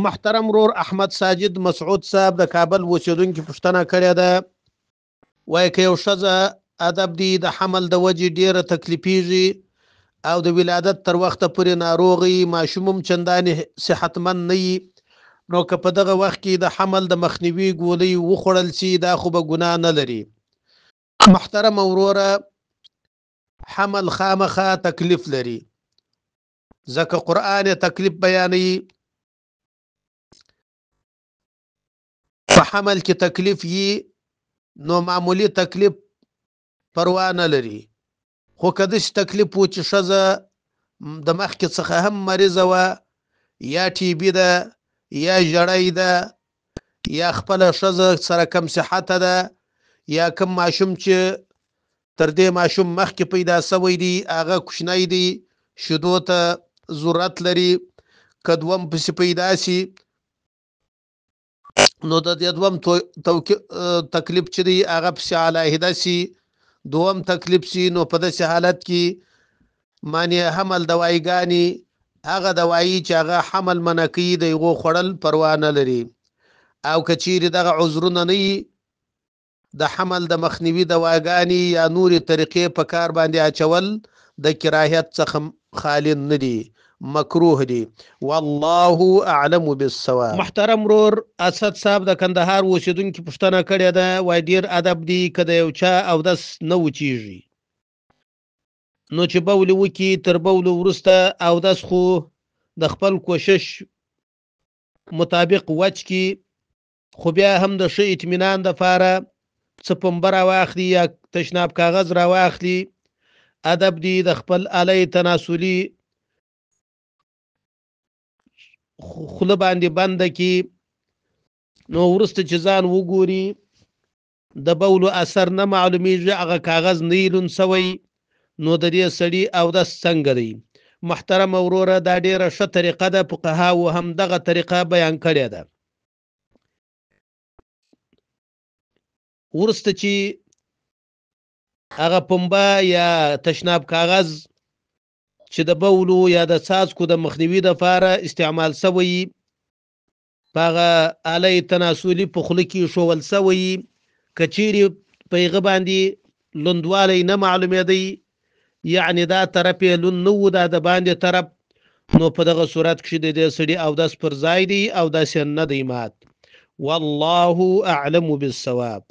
محترم رور احمد ساجد مسعود صاحب د کابل اوسیدونکي پوښتنه کړې ده، وایي که یو ښځه ادب دی د حمل د وجې ډیره تکلیفیږي او د ولادت تر وخته پورې ناروغي، ماشوم هم چندانې صحتمند نه وي، نو که په دغه وخت کې د حمل د مخنیوي ګولۍ وخوړل شي دا خو به ګناه نه لري. محترم وروره، حمل خامخا تکلیف لري، ځکه قرآن تکلیف بیانوي. په حمل کې تکلیف یي نو معمولی تکلیف پروا نه لري، خو که داسې تکلیف و چې ښځه د مخکې څخه هم مریضه وه، یا ټي بي ده، یا ژړی ده، یا خپله ښځه سره کم صحته ده، یا کم ماشوم چې تر دې ماشوم مخکې پیدا سوی دی هغه کوچنی دی، شیدو ته ضرورت لري، که دوم پسې پیدا سي نو د دې دوم تکلیف چې دی هغه پسې علاحده سي، دوم تکلیف سي، نو په داسې حالت کې معنی حمل دوایګانې هغه دوایي چې هغه حمل منع کوي د هغو خوړل پروا نه لري. او که چیرې دغه عذرونه نه وي د حمل د مخنیوي دواګانې یا نورې طریقې په کار باندې اچول د کراهیت څخه خالی نه دي، مکروه دي. والله اعلم بالصواب. محترم رور اسد صاحب د کندهار اوسیدونکي پوښتنه کړې ده، وایي ډیر ادب دی که د یو چا اودس نه وچیږي نو چې بول وکي تر بول وروسته اودس خو د خپل کوشش مطابق وچ کی، خو بیا هم د ښه اطمینان دپاره څه پنبه راواخلي یا تشناب کاغذ راواخلي، ادب دی د خپل آله تناسلي خوله باندې بنده کی، نو وروسته چې ځان وګوري د بولو اثر نه معلومیږي، هغه کاغذ نه یې لوند سوی، نو د دې سړي اودس څنګه دی؟ محترم وروره دا ډیره ښه طریقه ده، فقهاو هم دغه طریقه بیان کړې ده. وروسته چې هغه پنبه یا تشناب کاغذ چې د بولو یا د څاڅکو د مخنیوي دپاره استعمال سوی په هغه آله تناسلي په خوله کې ایښول سوی، که چیرې په هغه باندې لوندوالی نه معلومېدی، یعنی دا طرف یې لوند نه و دا د باندې طرف، نو په دغه صورت کې د دې سړي اودس پر ځای دی او داسې نه دی مات. والله اعلم بالصواب.